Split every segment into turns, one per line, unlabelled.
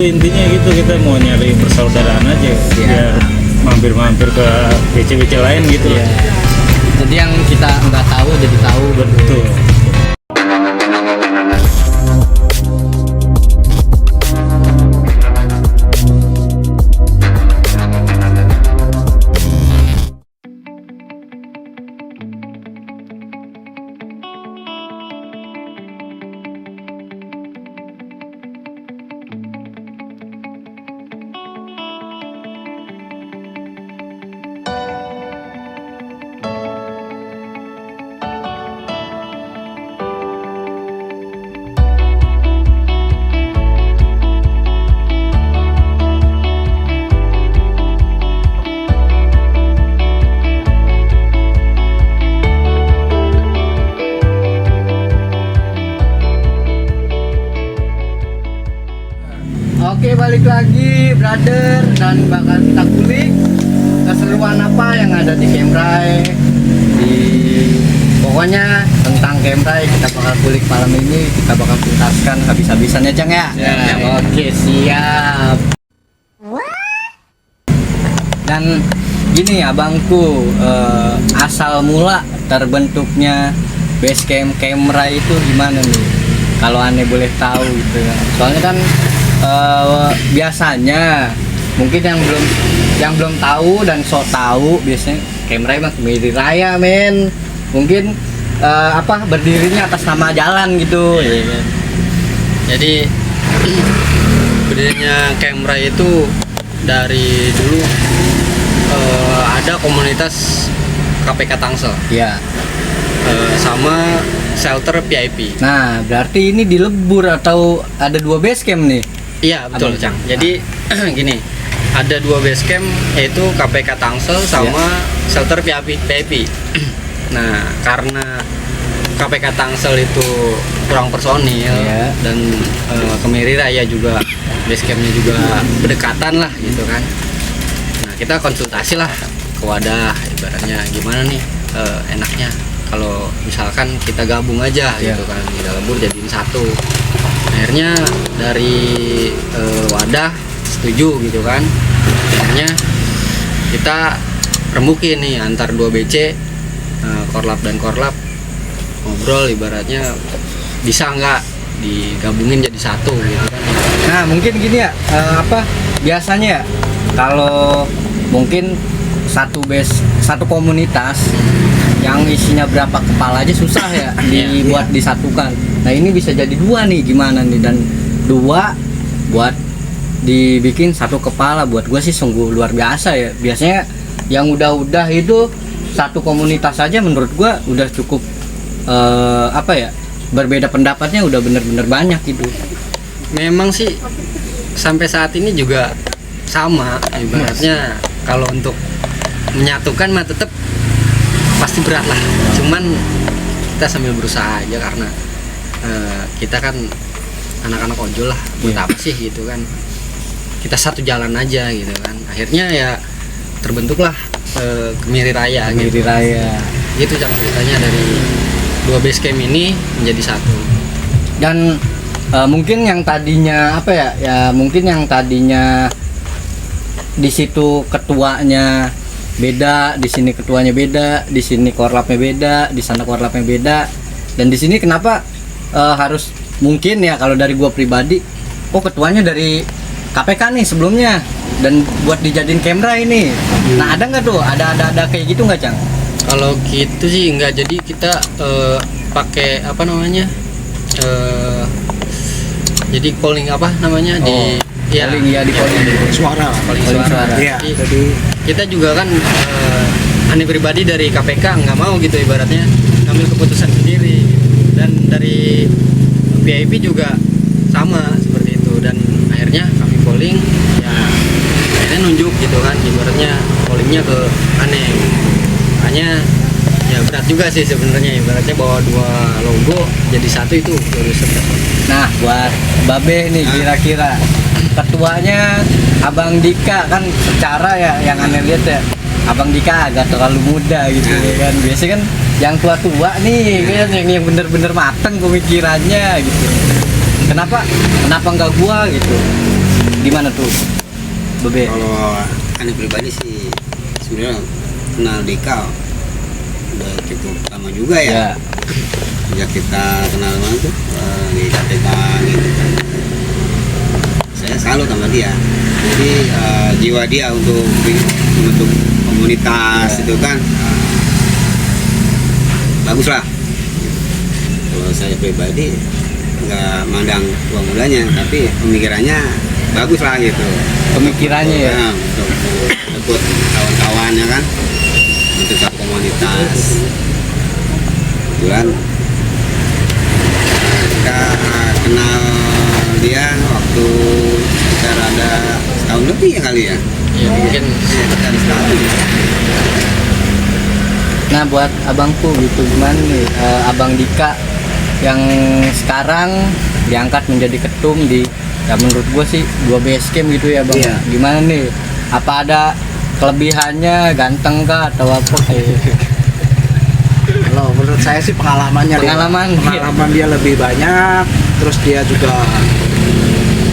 Intinya gitu, kita mau nyari persaudaraan aja biar mampir-mampir ke BC-BC lain gitu.
Jadi yang kita nggak tahu jadi tahu.
Betul.
Oke, balik lagi brother, dan bakal kita kulik keseruan apa yang ada di Kemrai. Pokoknya tentang Kemrai kita bakal kulik malam ini, kita bakal tuntaskan habis-habisannya Cang ya. Oke, siap. Dan gini abangku, asal mula terbentuknya base camp Kemrai itu gimana nih? Kalau aneh boleh tahu gitu ya. Soalnya kan biasanya mungkin yang belum tahu dan so tahu biasanya Kemrai mah Kemiri Raya men, mungkin berdirinya atas nama jalan gitu ya kan?
Jadi berdirinya Kemrai itu dari dulu ada komunitas KPK Tangsel
Ya.
sama shelter VIP.
Nah berarti ini dilebur atau ada dua base camp nih?
Iya betul
Abang.
Cang. Jadi gini, ada dua base camp yaitu KPK Tangsel sama shelter VIP. Nah karena KPK Tangsel itu kurang personil dan Kemiri Raya juga base campnya juga berdekatan lah gitu kan. Nah kita konsultasi lah ke wadah, ibaratnya gimana nih enaknya kalau misalkan kita gabung aja gitu kan, kita lebur jadiin satu. Akhirnya dari wadah setuju gitu kan. Akhirnya kita rembukin nih antar 2 BC, Korlap dan Korlap, ngobrol ibaratnya bisa nggak digabungin jadi satu gitu kan.
Nah mungkin gini ya, biasanya ya kalau mungkin satu komunitas yang isinya berapa kepala aja susah ya dibuat disatukan. Nah ini bisa jadi 2 nih, gimana nih? Dan 2 buat dibikin satu kepala, buat gue sih sungguh luar biasa ya. Biasanya yang udah itu satu komunitas aja menurut gue udah cukup berbeda pendapatnya udah bener-bener banyak gitu.
Memang sih sampai saat ini juga sama ibaratnya. Kalau untuk menyatukan mah tetap pasti berat lah, cuman kita sambil berusaha aja karena kita kan anak-anak ojol lah, buat apa sih gitu kan, kita satu jalan aja gitu kan. Akhirnya ya terbentuklah Kemiri Raya gitu. Gitu ceritanya dari 2 base camp ini menjadi satu.
Dan mungkin yang tadinya mungkin yang tadinya di situ ketuanya beda, di sini ketuanya beda, di sini korlapnya beda, di sana korlapnya beda, dan di sini kenapa harus mungkin ya kalau dari gua pribadi, ketuanya dari KPK nih sebelumnya dan buat dijadiin Kemrai ini. Nah ada nggak tuh, ada kayak gitu nggak Cang?
Kalau gitu sih enggak, jadi kita pakai jadi polling di polling suara.
Iya.
Jadi kita juga kan aneh pribadi dari KPK nggak mau gitu ibaratnya ngambil keputusan sendiri, dan dari VIP juga sama seperti itu, dan akhirnya kami polling ya akhirnya nunjuk gitu kan, ibaratnya pollingnya ke aneh. Makanya ya berat juga sih sebenarnya ibaratnya bawa 2 logo jadi satu itu urusan.
Nah buat Babe nih kira-kira ketuanya Abang Dika kan, secara ya yang aneh lihat ya Abang Dika agak terlalu muda gitu ya kan. Biasanya kan yang tua-tua nih kan yang bener-bener mateng pemikirannya gitu. Kenapa nggak gua gitu? Gimana tuh Bebe?
Kalau aneh pribadi sih sebenarnya kenal Dika udah cukup lama juga ya.
Ya.
Sejak kita kenal mana tuh di KPK gitu kan. Saya salut sama dia. Jadi jiwa dia untuk membentuk komunitas itu kan bagus lah. Kalau saya pribadi nggak mandang tua mudanya, tapi pemikirannya bagus lah gitu.
Pemikirannya ya.
Nah, untuk ikut kawan-kawannya kan untuk satu komunitas. Kebetulan kita kenal dia waktu sekitar ada setahun lebih ya kali ya.
Ya mungkin
Sekitar setahun.
Nah buat abangku gitu gimana nih Abang Dika yang sekarang diangkat menjadi ketum di ya menurut gue sih 2 base camp gitu ya bang.
Iya.
Gimana nih? Apa ada kelebihannya, ganteng kah atau apa kayak?
Kalau menurut saya sih pengalaman dia lebih banyak, terus dia juga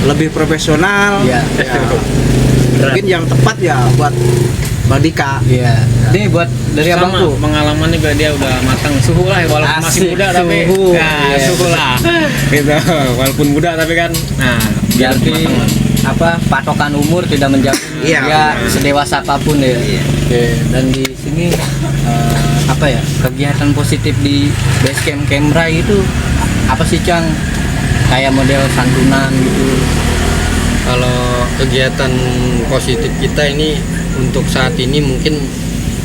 lebih profesional.
Iya.
Ya, mungkin yang tepat ya buat Bang Dika.
Iya. Ini buat dari
sama
abangku.
pengalaman juga dia udah matang suhu lah walaupun masih
Asik,
muda tapi
suhu.
ya
Iya.
suhu lah gitu walaupun muda tapi kan nah biar
Berarti
matang lah.
apa patokan umur tidak menjamin
Iya.
dia sedewasa apapun ya.
Iya.
Oke, dan di sini apa ya kegiatan positif di base camp Kemrai itu apa sih Cang? Kayak model santunan gitu.
kalau kegiatan positif kita ini untuk saat ini mungkin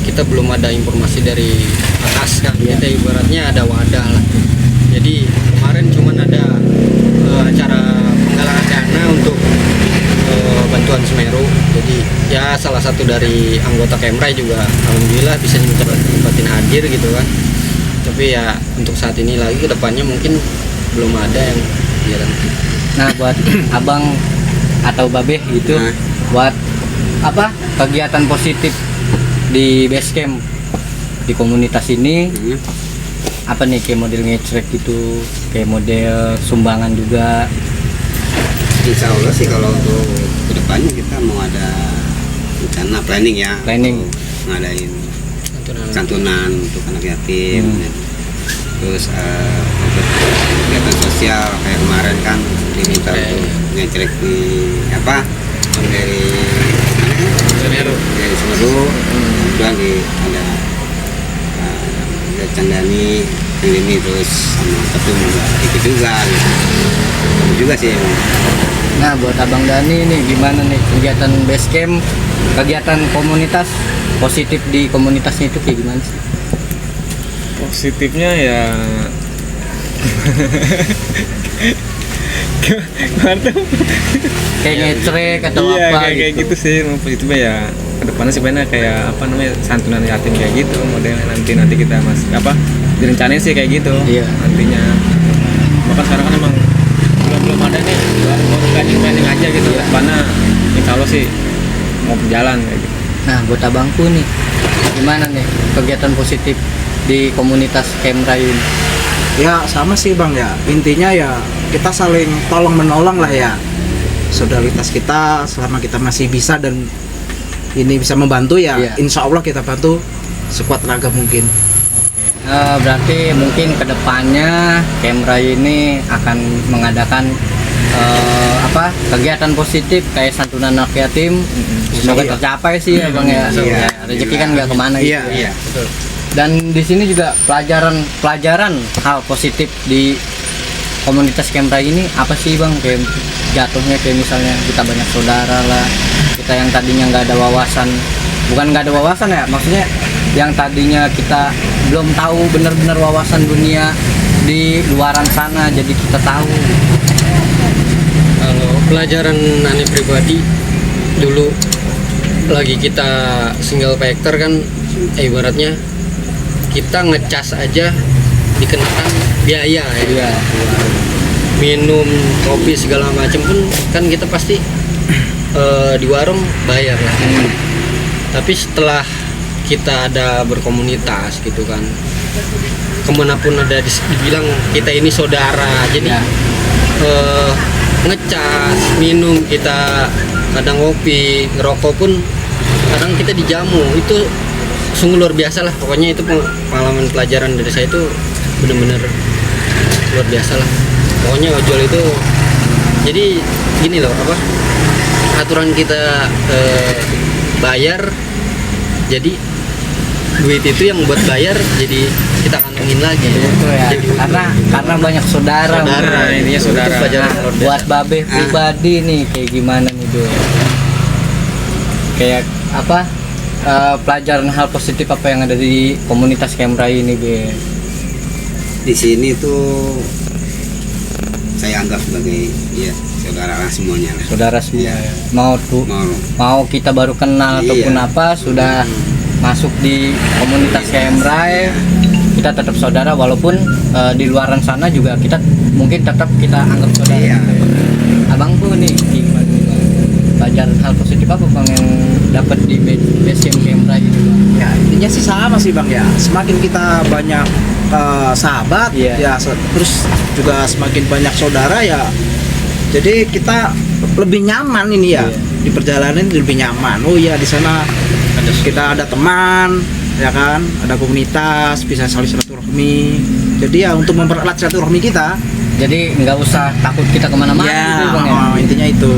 kita belum ada informasi dari atas kan.
Iya.
Kita ibaratnya ada wadah lah. Jadi kemarin cuman ada acara penggalangan dana untuk bantuan Semeru. Jadi ya salah satu dari anggota Kemrai juga alhamdulillah bisa nyempatin hadir gitu kan. Tapi ya untuk saat ini lagi kedepannya mungkin belum ada yang jalan.
Nah, buat abang atau babeh gitu,
Nah.
buat apa kegiatan positif di base camp di komunitas ini
Hmm.
apa nih kayak model ngecrek gitu, kayak model sumbangan juga.
Insya Allah sih kalau untuk kedepannya kita mau ada rencana planning ya.
Planning.
Untuk ngadain santunan untuk anak yatim.
Hmm.
Ya. Terus untuk kegiatan sosial kayak kemarin kan diminta untuk ngecek di apa dari
Semeru.
dari Semeru. Kemudian ada Candani yang ini terus sama ketum juga ikut juga gitu. Bagus juga sih emang.
Nah, buat abang Dani nih gimana nih kegiatan base camp, kegiatan komunitas positif di komunitasnya itu kayak gimana sih?
Positifnya ya gimana tuh?
Kayak ngecrek atau
iya,
apa
kayak gitu sih mau positifnya ya kedepannya sebenarnya kayak apa namanya santunan yatim kayak gitu modelnya nanti kita apa direncanain sih kayak gitu
Iya.
nantinya bahkan sekarang kan emang belum ada nih baru planning aja gitu karena insya Allah sih mau berjalan kayak gitu.
Nah, buat abangku nih gimana nih kegiatan positif di komunitas Kemrai ini?
Ya sama sih Bang ya, intinya ya kita saling tolong menolong lah ya, solidaritas kita selama kita masih bisa dan ini bisa membantu ya.
Iya.
Insya Allah kita bantu sekuat tenaga mungkin.
Berarti mungkin kedepannya Kemrai ini akan mengadakan apa kegiatan positif kayak santunan anak yatim. Semoga
Iya.
tercapai sih ya Bang ya.
Iya.
Ya, rezeki kan nggak kemana
Iya,
gitu.
iya.
Betul.
Dan di sini juga pelajaran hal positif di komunitas Kemrai ini apa sih Bang? Kayak jatuhnya kayak misalnya kita banyak saudara lah, kita yang tadinya nggak ada wawasan, bukan nggak ada wawasan ya, maksudnya yang tadinya kita belum tahu benar-benar wawasan dunia di luaran sana, jadi kita tahu.
Kalau pelajaran aneh pribadi dulu lagi kita single factor kan ibaratnya kita ngecas aja dikenakan biaya ya.
Iya.
Minum kopi segala macam pun kan kita pasti di warung bayar lah. Tapi setelah kita ada berkomunitas gitu kan, kemanapun ada dibilang kita ini saudara, jadi
Ya.
ngecas, minum, kita kadang ngopi, ngerokok pun kadang kita dijamu. Itu sungguh luar biasa lah. Pokoknya itu pengalaman pelajaran dari saya itu benar-benar luar biasa lah. Pokoknya ojol itu jadi gini loh, apa aturan kita bayar, jadi duit itu yang buat bayar jadi kita kantongin lagi.
Itu ya.
Jadi
Karena banyak saudara.
Saudara,
Bro.
intinya saudara.
Itu pelajaran
Nah,
luar biasa.
buat Babe pribadi nih kayak gimana nih Dul? Kayak apa pelajaran hal positif apa yang ada di komunitas Kemrai ini Be?
Di sini tuh saya anggap sebagai ya saudara lah semuanya lah.
Saudara semua
Iya.
ya. Mau kita baru kenal
Iya.
ataupun apa sudah masuk di komunitas Kemrai, kita tetap saudara walaupun di luaran sana juga kita mungkin tetap kita anggap saudara.
Iya.
Abangku nih gimana? Pelajaran hal positif apa Bang yang dapat di base camp Kemrai ini Bang?
Ya intinya sih sama sih Bang ya. Semakin kita banyak sahabat
Iya.
ya terus juga semakin banyak saudara ya. Jadi kita lebih nyaman ini ya.
Iya.
Di perjalanan lebih nyaman. Oh iya di sana kita ada teman ya kan, ada komunitas, bisa saling silaturahmi. Jadi ya untuk mempererat silaturahmi kita.
Jadi nggak usah takut kita kemana-mana gitu Bang ya.
Intinya itu.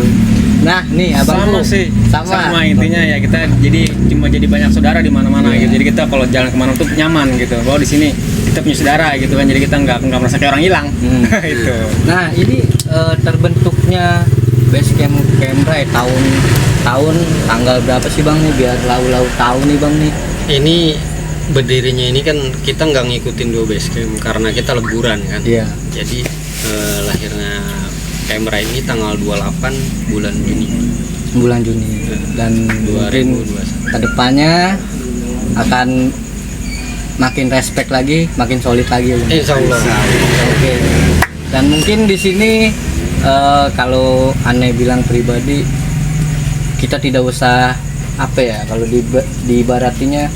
Nah nih abangku
Sama sih,
sama.
intinya ya kita jadi banyak saudara di mana-mana
Iya.
gitu. Jadi kita kalau jalan kemana tuh nyaman gitu. Bahwa di sini kita punya saudara gitu kan. Jadi kita nggak merasa kayak orang hilang. Itu.
Nah ini terbentuknya base camp Kemrai tahun tanggal berapa sih Bang nih biar lau tahu nih Bang nih.
Ini berdirinya ini kan kita nggak ngikutin 2 base camp karena kita leburan kan.
Iya.
Jadi lahirnya Kemrai ini tanggal 28 bulan Juni
Bulan Juni dan mungkin
2021.
kedepannya akan makin respect lagi, makin solid lagi. Bang.
Insya Allah.
Oke. Dan mungkin di sini kalau aneh bilang pribadi kita tidak usah apa ya kalau diibaratinya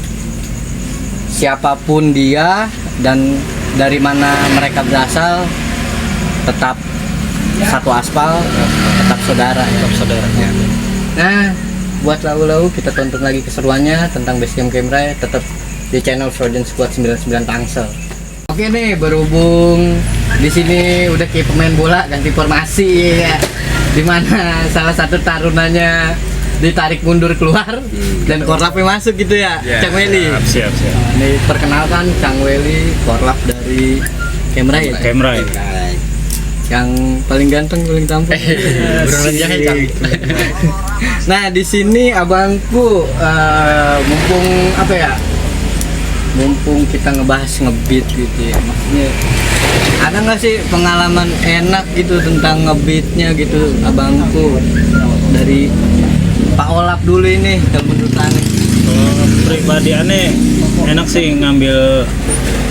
siapapun dia dan dari mana mereka berasal tetap satu aspal, tetap saudara ya.
Tetap saudara.
Ya. Nah, buat lau-lau kita tonton lagi keseruannya tentang base camp Kemrai tetap di channel Frozen Squad 99 Tangsel. Oke nih, berhubung di sini udah kayak pemain bola ganti formasi ya. Dimana salah satu tarunanya ditarik mundur keluar dan korlapnya masuk gitu ya, Cang Weli.
Siap.
Nih perkenalkan Cang Weli, korlap dari Kemrai ya.
Kemrai.
Yang paling ganteng, paling tampan.
Beneran jahe, Cang.
Nah, di sini abangku mumpung apa ya? Mumpung kita ngebahas ngebeat gitu ya. Maksudnya ada nggak sih pengalaman enak gitu tentang ngebeatnya gitu abangku dari Pak Olap dulu ini kalau menurut aneh.
Kalau pribadi aneh enak sih ngambil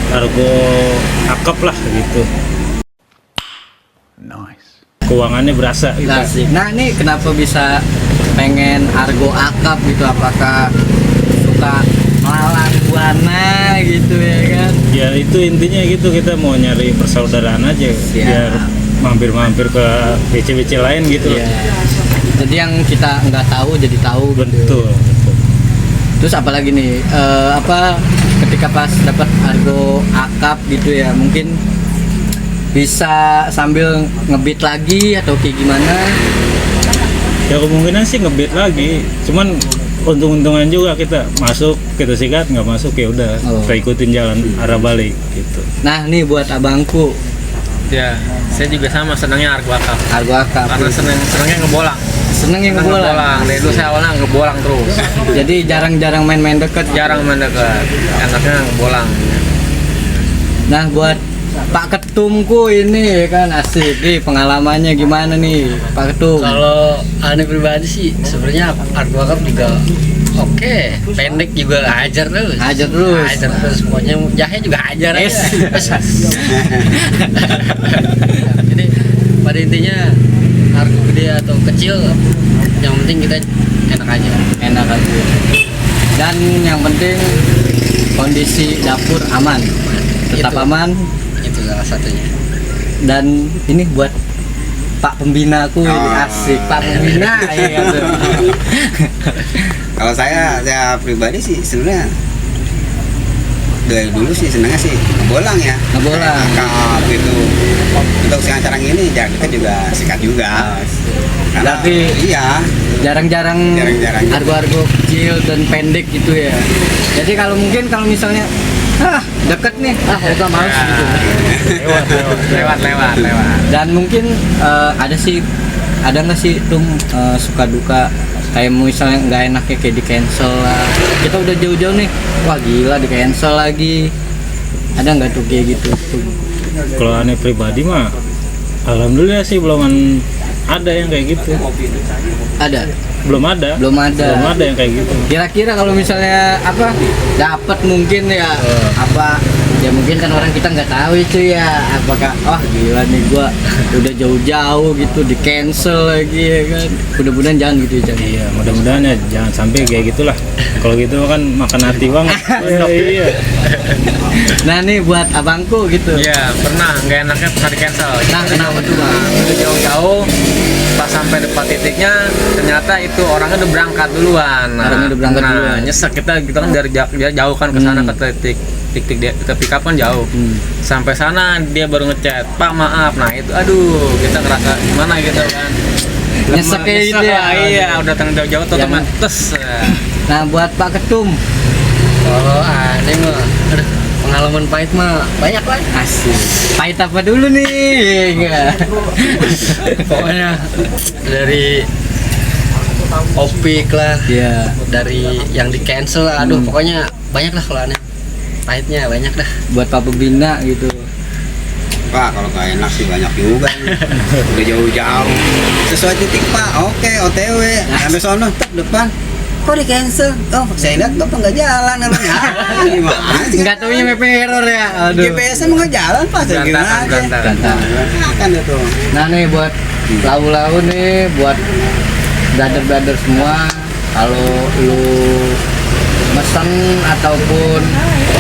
argo akap lah gitu. Keuangannya berasa gitu.
Asik. Nah ini kenapa bisa pengen argo akap gitu? Apakah suka melalang buana gitu ya kan?
Ya itu intinya gitu, kita mau nyari persaudaraan aja.
Siap.
Biar mampir-mampir ke BC-BC lain gitu.
Iya. Jadi yang kita nggak tahu jadi tahu. Gitu.
Betul.
Terus apalagi nih apa ketika pas dapat argo akap gitu ya mungkin bisa sambil ngebeat lagi atau kayak gimana?
Ya kemungkinan sih ngebeat lagi. Cuman untung-untungan juga kita masuk, kita sikat, nggak masuk ya udah kita ikutin jalan arah balik gitu.
Nah nih buat abangku
Ya, saya juga sama senangnya argo akap.
argo akap.
Karena senangnya ngebolang.
Seneng yang ngebolang.
Dari dulu saya awalnya ngebolang terus.
Jadi jarang-jarang main-main deket.
Jarang mendekat. Enaknya ngebolang.
Nah buat Pak Ketumku ini ya kan asik nih pengalamannya gimana nih Pak Ketum?
Kalau aneh pribadi sih sebenarnya argo akap juga oke, pendek juga hajar terus.
Hajar terus.
Pokoknya jahe juga hajar aja.
Yes.
Jadi pada intinya argo gede atau kecil yang penting kita enak aja.
Enak aja. Dan yang penting kondisi dapur aman, tetap
Itu.
aman.
Itu salah satunya.
Dan ini buat Pak Pembinaku ini
Oh.
asik Pak Pembina ya gitu.
Kalau saya pribadi sih sebenarnya dari dulu sih senangnya sih ngebolang ya.
Ngebolang.
Akap gitu. Untuk sekarang ini jarak dekat juga sikat juga. Karena,
Berarti
iya.
Jarang-jarang
Jarang-jarang.
argo-argo kecil dan pendek gitu ya. Jadi kalau mungkin kalau misalnya deket nih, udah males gitu.
lewat.
Dan mungkin ada nggak sih tuh suka duka kayak misalnya nggak enaknya kayak di cancel lah. Kita udah jauh-jauh nih, wah gila di cancel lagi. Ada nggak tuh kayak gitu tuh?
Kalau aneh pribadi mah alhamdulillah sih belum ada yang kayak gitu.
Ada,
Belum ada.
belum ada.
Belum ada yang kayak gitu.
Kira-kira kalau misalnya dapat mungkin ya ya mungkin kan orang kita nggak tahu itu ya, apakah gila nih gua udah jauh-jauh gitu di cancel lagi ya kan. Mudah-mudahan jangan gitu ya, Chan.
Iya, mudah-mudahan ya jangan sampai kayak gitulah. Kalau gitu kan makan hati banget. Iya.
Nah nih buat abangku gitu.
Iya, pernah nggak enaknya pernah di cancel.
Nah, kenapa tuh, Bang?
Udah jauh-jauh, pas sampai depan titiknya ternyata itu orangnya udah berangkat duluan.
Orangnya udah berangkat duluan.
Nyesek kita kan dari jauh kan ke sana ke titik dia ke pick up kan jauh. Sampai sana dia baru ngechat, "Pak, maaf." Nah, itu aduh, kita ngerasa gimana gitu kan.
Nyesek kayak gitu ya.
Iya, udah tengah jauh-jauh tuh
Yang-
otomatis.
Nah buat Pak Ketum
Kalau aneh mah, aduh, pengalaman pahit mah banyak lah.
asik. Pahit apa dulu nih? Enggak.
Pokoknya dari opik lah,
Iya.
dari yang di cancel lah, aduh pokoknya banyak lah kalau aneh. Pahitnya banyak dah.
Buat Pak Pembina gitu.
Pak, kalau nggak enak sih banyak juga nih. Udah jauh-jauh. Sesuai titik Pak, oke OTW. Sampai sono, tek depan. Kok di cancel? Oh, saya lihat Bapak nggak jalan namanya. Gimana sih?
Enggak taunya map error ya. Aduh.
GPS emang nggak jalan Pak, saya gimana aja.
Berantakan.
Kan itu.
Nah nih buat lau-lau nih, buat brother-brother semua, kalau lu mesen ataupun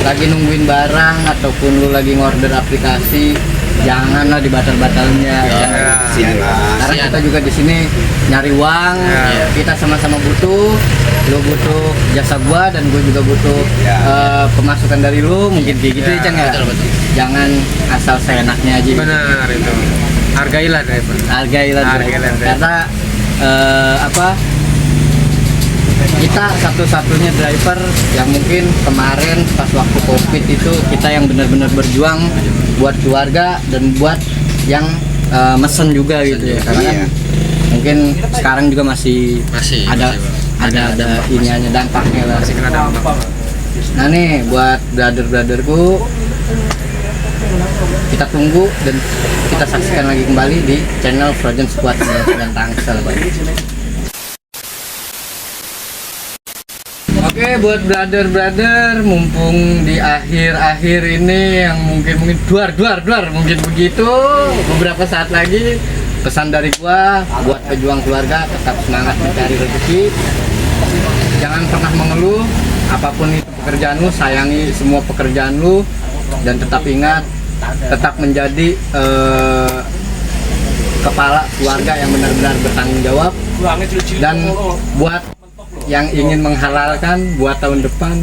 lagi nungguin barang ataupun lu lagi ngorder aplikasi, janganlah dibatal-batalnya.
Ya.
Sialan.
Karena kita juga di sini nyari uang, kita sama-sama butuh. Lu butuh jasa gua dan gua juga butuh
Ya.
pemasukan dari lu, mungkin kayak gitu ya, Cang ya.
Betul.
Jangan asal seenaknya aja. gitu.
Benar itu. Hargailah driver.
Hargailah
Hargailah,
driver. Karena kita satu-satunya driver yang mungkin kemarin pas waktu COVID itu kita yang benar-benar berjuang buat keluarga dan buat yang mesen juga gitu ya. Karena kan
Iya.
mungkin sekarang juga masih ada iniannya, dampaknya lah.
Masih kena dampak.
Nah nih buat brother-brotherku, kita tunggu dan kita saksikan lagi kembali di channel Frozen Squad dan Tangsel. Oke, buat brother-brother, mumpung di akhir-akhir ini yang mungkin duar mungkin begitu, beberapa saat lagi pesan dari gua buat pejuang keluarga, tetap semangat mencari rezeki, jangan pernah mengeluh, apapun itu pekerjaan lu, sayangi semua pekerjaan lu, dan tetap ingat, tetap menjadi kepala keluarga yang benar-benar bertanggung jawab. Dan buat yang ingin menghalalkan buat tahun depan,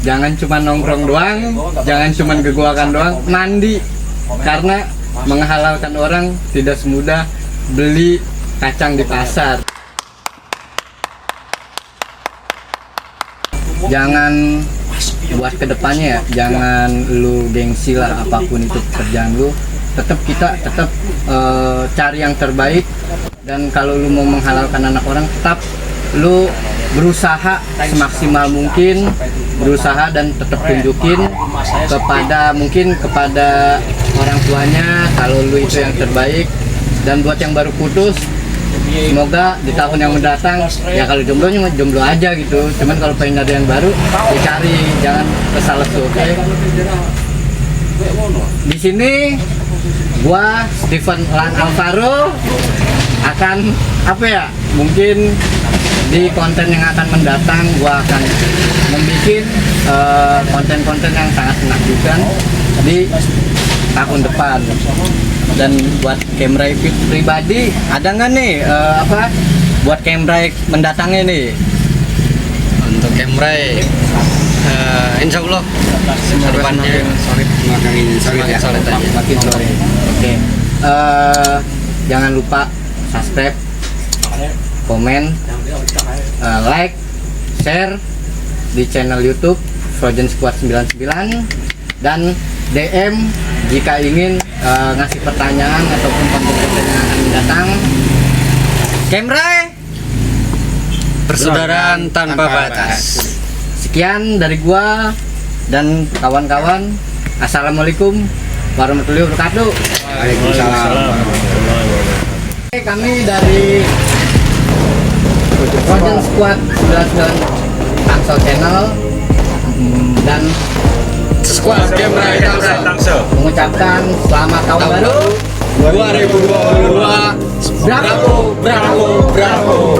jangan cuma nongkrong doang, jangan cuma gegoakan doang, mandi, karena menghalalkan orang tidak semudah beli kacang di pasar. Jangan buat kedepannya ya, jangan lu gengsi lah apapun itu pekerjaan lu, kita tetap cari yang terbaik. Dan kalau lu mau menghalalkan anak orang, tetap lu berusaha semaksimal mungkin, berusaha dan tetap tunjukin kepada orang tuanya kalau lu itu yang terbaik. Dan buat yang baru putus, semoga di tahun yang mendatang ya, kalau jomblonya jomblo aja gitu, cuman kalau pengen ada yang baru dicari, jangan kesal tuh. Oke, di sini gua Steven Lan Alvaro akan mungkin di konten yang akan mendatang gua akan membuat konten-konten yang sangat menakjubkan di tahun depan. Dan buat Kemrai pribadi ada nggak nih buat Kemrai mendatangnya nih?
Untuk Kemrai insya Allah depannya
makin solid ya.
solid aja.
Makin sore. Oke. Jangan lupa subscribe, komen, like, share di channel YouTube Frozen Squad 99 dan DM jika ingin ngasih pertanyaan ataupun konten-konten yang akan datang. Kemrai,
Persaudaraan tanpa batas.
sekian dari gua dan kawan-kawan. Assalamualaikum warahmatullahi wabarakatuh.
Waalaikumsalam.
Kami dari Frozen Squad 99 Tangsel Channel dan
Squad Kemrai Tangsel
mengucapkan selamat tahun baru
2022.
Bravo, bravo, bravo.